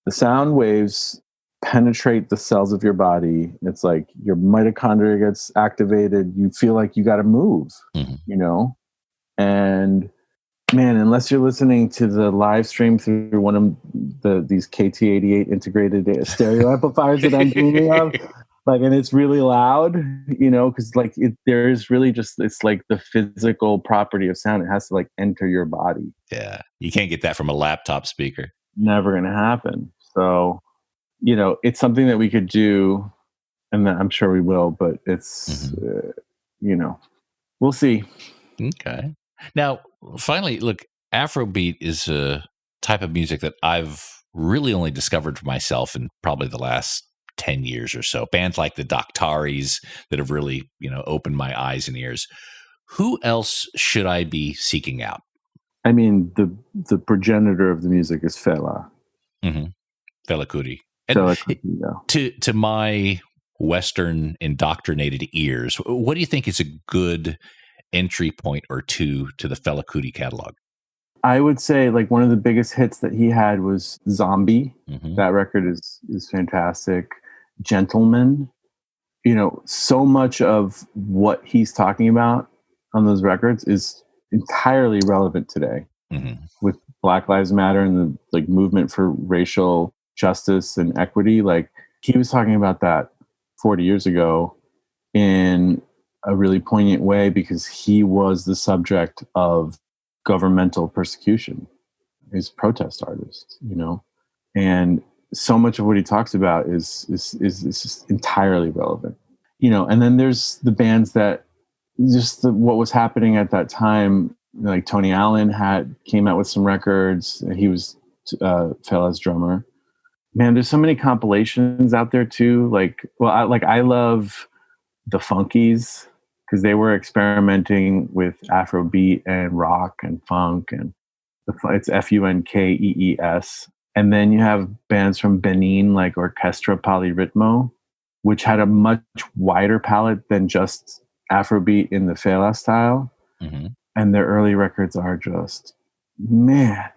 the sound waves penetrate the cells of your body. It's like your mitochondria gets activated. You feel like you got to move, you know? And man, unless you're listening to the live stream through one of these KT88 integrated stereo amplifiers that I'm dreaming of, like, and it's really loud, you know, because like there is really just, it's like the physical property of sound. It has to like enter your body. Yeah, you can't get that from a laptop speaker. Never going to happen. So, you know, it's something that we could do, and I'm sure we will, but it's, you know, we'll see. Okay. Now, finally, look, Afrobeat is a type of music that I've really only discovered for myself in probably the last 10 years or so. Bands like the Doctaris that have really, you know, opened my eyes and ears. Who else should I be seeking out? I mean, the progenitor of the music is Fela. Fela Kuti. And Fela Kuti, yeah. To my Western indoctrinated ears, what do you think is a good entry point or two to the Fela Kuti catalog? I would say like one of the biggest hits that he had was Zombie. Mm-hmm. That record is fantastic. Gentleman. So much of what he's talking about on those records is entirely relevant today with Black Lives Matter and the like movement for racial justice and equity. Like he was talking about that 40 years ago in a really poignant way because he was the subject of governmental persecution. He's a protest artist, and so much of what he talks about is just entirely relevant, and then there's the bands that what was happening at that time, like Tony Allen came out with some records. He was Fela's drummer. Man, there's so many compilations out there too. I love the Funkies because they were experimenting with Afrobeat and rock and funk, and it's Funkees. And then you have bands from Benin like Orchestra Polyrythmo, which had a much wider palette than just Afrobeat in the Fela style. Mm-hmm. And their early records are just, man,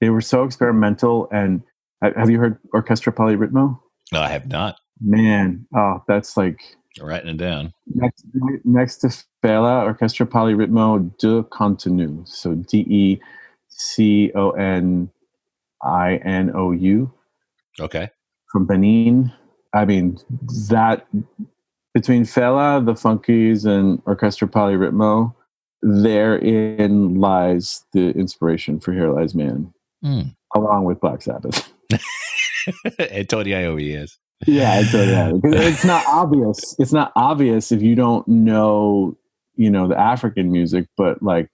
they were so experimental. And have you heard Orchestra Polyrythmo? No, I have not. Man, that's like... Writing it down. Next to Fela, Orchestra Polyrythmo de Contenu. So DECONINOU. Okay. From Benin. I mean, that between Fela, the Funkies, and Orchestra Polyrythmo, therein lies the inspiration for Here Lies Man, along with Black Sabbath. And Tony Iommi is. Yeah, it's not obvious. It's not obvious if you don't know, the African music, but like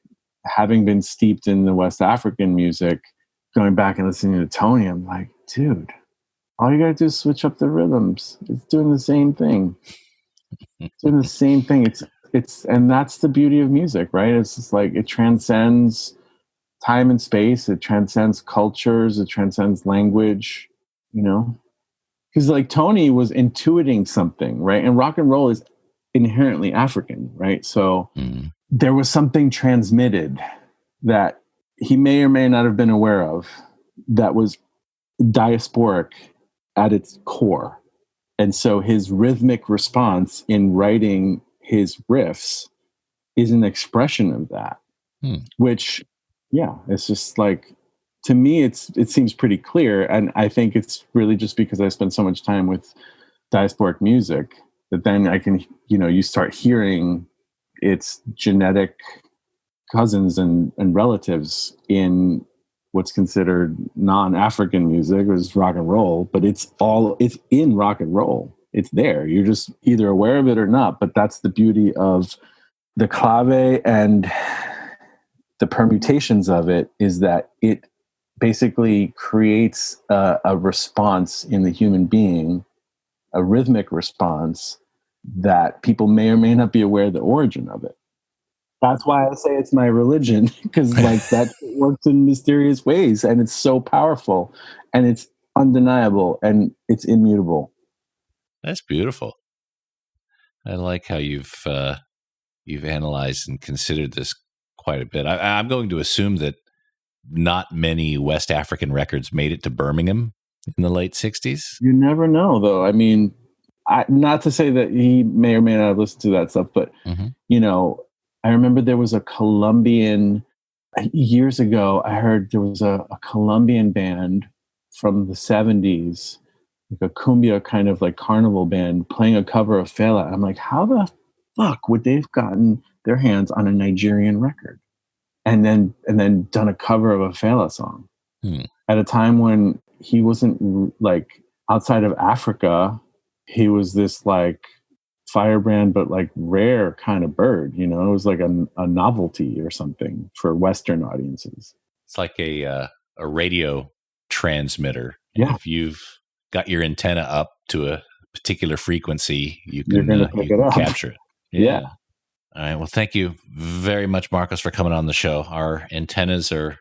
having been steeped in the West African music, going back and listening to Tony, I'm like, dude, all you gotta do is switch up the rhythms. It's doing the same thing. It's doing the same thing. And that's the beauty of music, right? It's just like it transcends time and space. It transcends cultures. It transcends language. Because like Tony was intuiting something, right? And rock and roll is inherently African, right? So there was something transmitted that he may or may not have been aware of that was diasporic at its core. And so his rhythmic response in writing his riffs is an expression of that, which, it's just like, to me, it seems pretty clear. And I think it's really just because I spend so much time with diasporic music that then I can, you start hearing its genetic cousins and relatives in what's considered non-African music, which is rock and roll, but it's in rock and roll. It's there. You're just either aware of it or not, but that's the beauty of the clave and the permutations of it, is that it basically creates a response in the human being, a rhythmic response that people may or may not be aware of the origin of it. That's why I say it's my religion, because like that works in mysterious ways, and it's so powerful, and it's undeniable, and it's immutable. That's beautiful. I like how you've analyzed and considered this quite a bit. I'm going to assume that not many West African records made it to Birmingham in the late 60s. You never know, though. I mean, not to say that he may or may not have listened to that stuff, but, I remember there was a Colombian, years ago, I heard there was a Colombian band from the 70s, like a cumbia kind of like carnival band, playing a cover of Fela. I'm like, how the fuck would they have gotten their hands on a Nigerian record? And then done a cover of a Fela song at a time when he wasn't like outside of Africa. He was this like firebrand, but like rare kind of bird. It was like a novelty or something for Western audiences. It's like a radio transmitter. Yeah. If you've got your antenna up to a particular frequency, you can capture it. Yeah. All right. Well, thank you very much, Marcos, for coming on the show. Our antennas are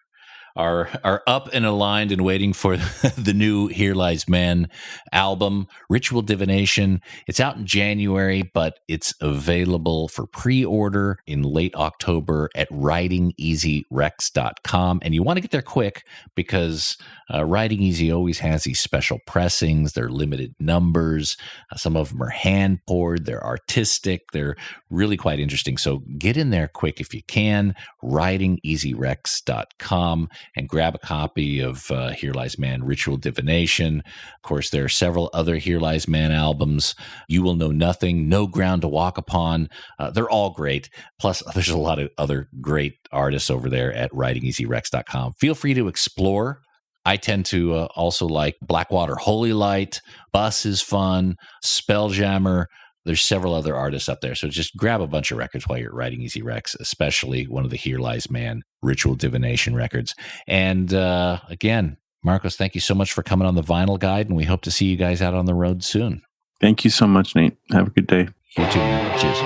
are up and aligned and waiting for the new Here Lies Man album, Ritual Divination. It's out in January, but it's available for pre-order in late October at writingeasyrex.com. And you want to get there quick because Writing Easy always has these special pressings. They're limited numbers. Some of them are hand poured. They're artistic. They're really quite interesting. So get in there quick if you can. writingeasyrex.com and grab a copy of Here Lies Man, Ritual Divination. Of course, there are several other Here Lies Man albums. You Will Know Nothing, No Ground to Walk Upon. They're all great. Plus, there's a lot of other great artists over there at writingeasyrex.com. Feel free to explore. I tend to also like Blackwater Holy Light. Bus is fun. Spelljammer. There's several other artists up there. So just grab a bunch of records while you're at Writing Easy Rex, especially one of the Here Lies Man Ritual Divination records. And again, Marcos, thank you so much for coming on the Vinyl Guide, and we hope to see you guys out on the road soon. Thank you so much, Nate. Have a good day. You too, man. Cheers.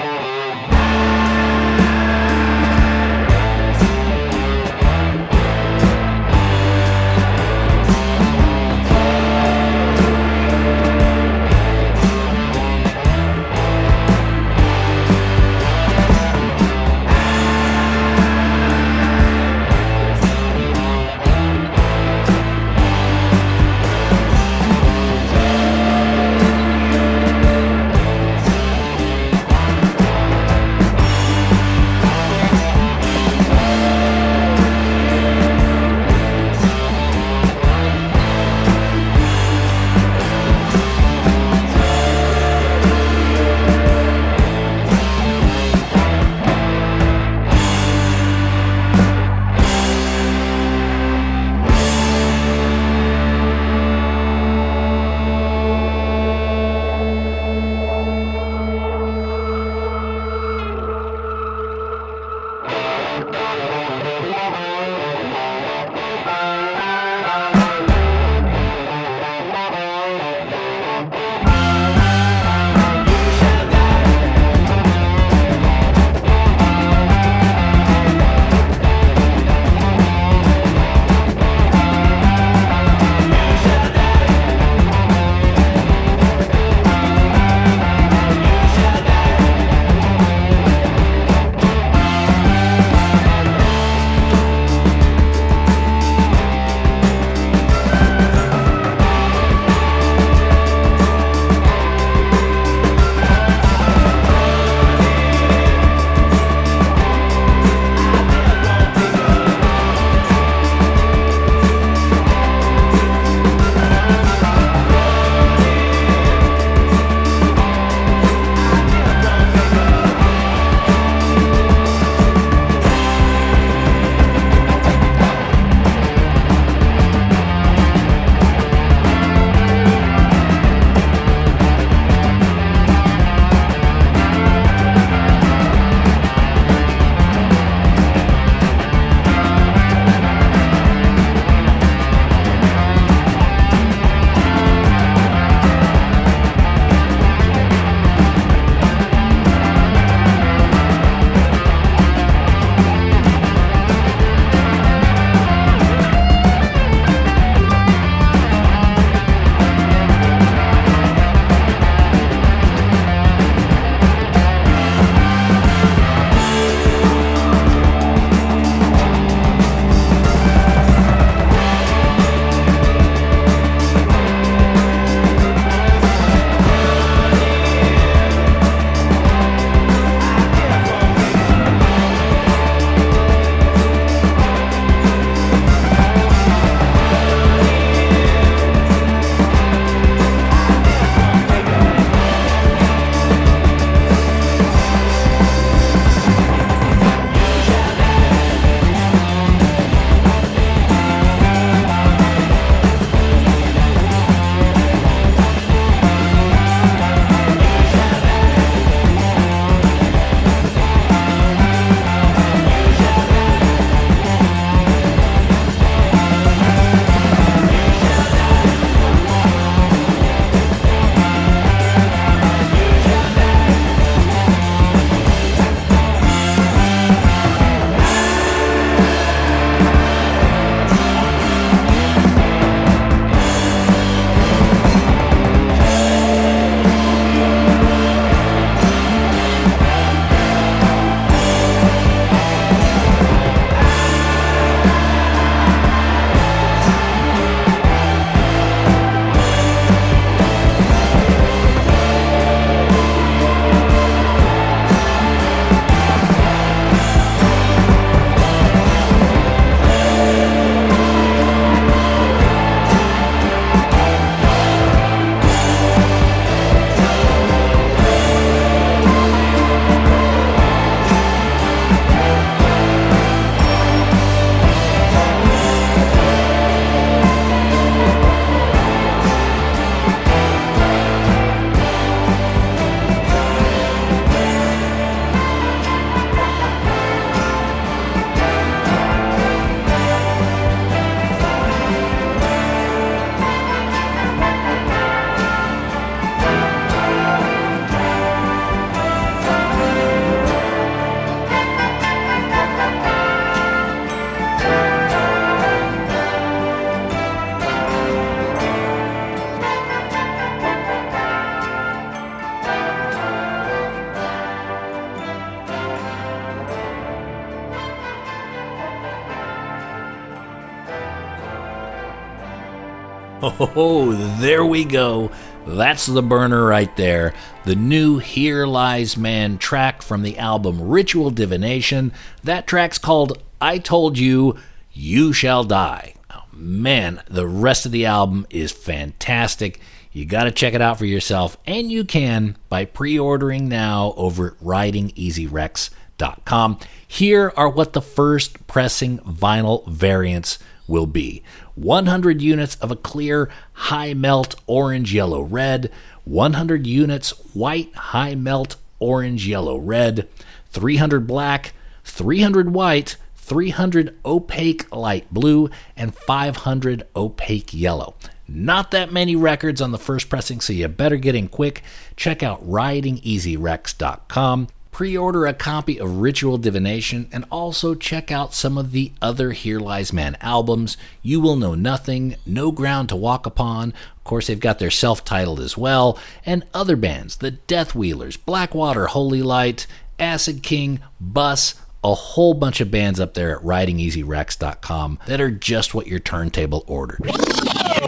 Oh, there we go. That's the burner right there. The new Here Lies Man track from the album Ritual Divination. That track's called I Told You, You Shall Die. Oh, man, the rest of the album is fantastic. You got to check it out for yourself, and you can by pre-ordering now over at writingeasyrex.com. Here are what the first pressing vinyl variants will be. 100 units of a clear high melt orange yellow red, 100 units white high melt orange yellow red, 300 black, 300 white, 300 opaque light blue, and 500 opaque yellow. Not that many records on the first pressing, so you better get in quick. Check out writingeasyrex.com. Pre-order a copy of Ritual Divination, and also check out some of the other Here Lies Man albums. You Will Know Nothing, No Ground to Walk Upon. Of course, they've got their self-titled as well, and other bands, the Death Wheelers, Blackwater, Holy Light, Acid King, Bus, a whole bunch of bands up there at writingeasyrex.com that are just what your turntable ordered.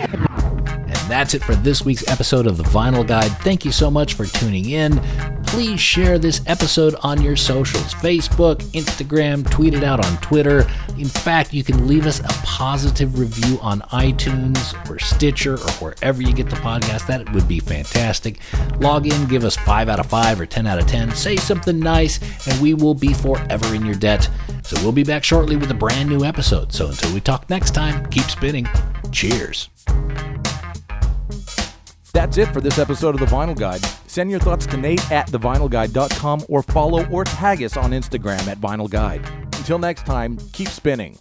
And that's it for this week's episode of The Vinyl Guide. Thank you so much for tuning in. Please share this episode on your socials, Facebook, Instagram, tweet it out on Twitter. In fact, you can leave us a positive review on iTunes or Stitcher or wherever you get the podcast. That would be fantastic. Log in, give us 5 out of 5 or 10 out of 10. Say something nice, and we will be forever in your debt. So we'll be back shortly with a brand new episode. So until we talk next time, keep spinning. Cheers. That's it for this episode of The Vinyl Guide. Send your thoughts to Nate at thevinylguide.com or follow or tag us on Instagram at Vinyl Guide. Until next time, keep spinning.